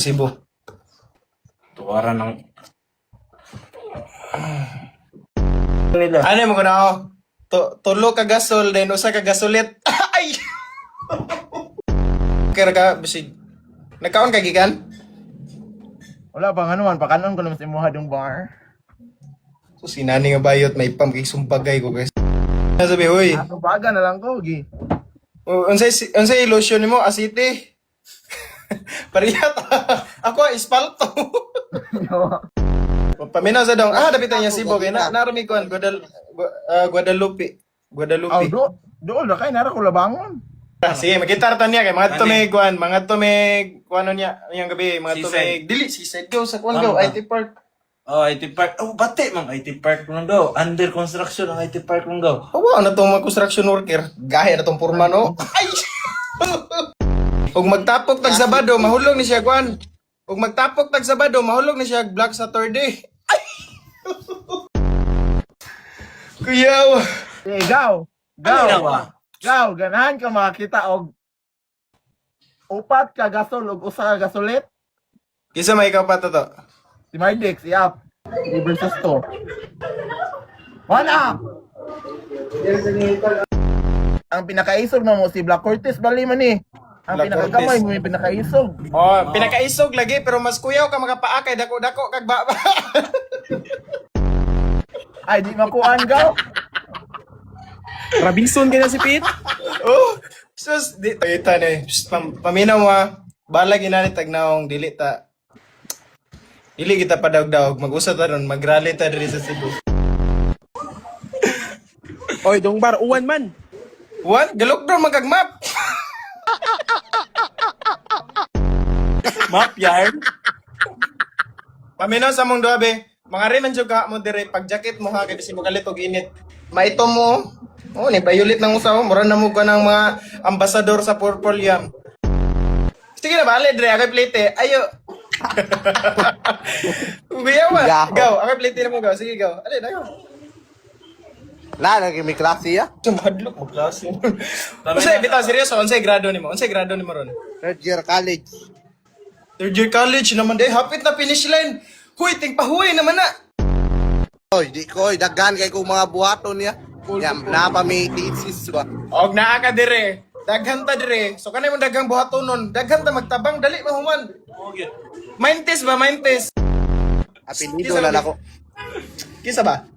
Cebu. Tuwaran ng... nila. Ano mo ko na ako? Tulo ka gasol, then usa ka gasolit. Ay! Kaya ka, bisig. Nagkaon ka gikan? Wala pa nga naman, pakanon ko naman sa imuha yung bar. So, sinani nga bayot, may pamkik sumpagay ko guys. Sabi, uy, Ano baga na lang ko, gi. unsay lotion nimo asite? Pariyat. Ako ispalto. Paminaw sa dong. Dapitan niya Cebu kay narami ko Guadalupe. Aw, Guadalupe. doon na kay nara ko labangon. Sige, magkitar ta niya kay mga tumig kuano niya yung gabi, mga tumig dili si side go sa kuan go IT Park. Oh, IT Park. Oh, bate mang IT Park lang daw. Under construction ang IT Park lang daw. Awa na tong mga construction worker. Gahe na tong purma no. Ay. Ug magtapok tag Sabado, mahulog ni siya kuan. Ug magtapok tag Sabado, mahulog ni siya Black Saturday. Ay. Kuyaw. Eh, gaw. Ano ba? Gaw, ganahan ka makakita og upat ka gasol og usa ka gasolit. Kisa may ikaw pa to. Si Mardex, iyap. Versus to. Wala! Ang pinakaisog mo si Black Curtis, bali man eh. Ang Black pinakagamay Curtis. mo yung pinakaisog. Oh, pinakaisog lagi pero mas kuyaw ka magapaa kay dako-dako kag baba. Ay, di makuhaan gaw. Robinson kaya si Pete. Oh, sus di kita ni. Paminaw mo. Balag inani tagnaong dili ta. Dili kita padawg-dawg, mag-usap ta ron, mag-rally ta diri sa Cebu. Oy, dong bar uwan man. Wan, galok daw magagmap. Map yard. Paminaw sa mong duha be. Mga rin ang juga mo dire pag jacket mo ha kay kasi mo kalit og init. Maito mo. Oh, ni bayulit nang usaw, mura na mo ka ng mga ambasador sa Purple Yam. Sige na bale dire, ako plate. Ayo. Ugayawa. Gaw, ako plate na mo gaw. Sige gaw. Alin, ayo. Lagi may klase ya. Madlok mo klase. Unsay bitaw seryoso, unsay grado nimo? Unsay grado nimo ron? Third year college. Third year college naman day, hapit na finish line. Huy, tingpahuwi naman na. Oy, di ko, daghan kay kong mga buhaton niya. Yan, napa may thesis ba? Og naa ka dire. Daghan ta dire. So kanay mo daghang buhaton nun. Daghan ta magtabang dali mahuman. Okay. Maintes ba, maintes? Apelido na ako. Kisa ba?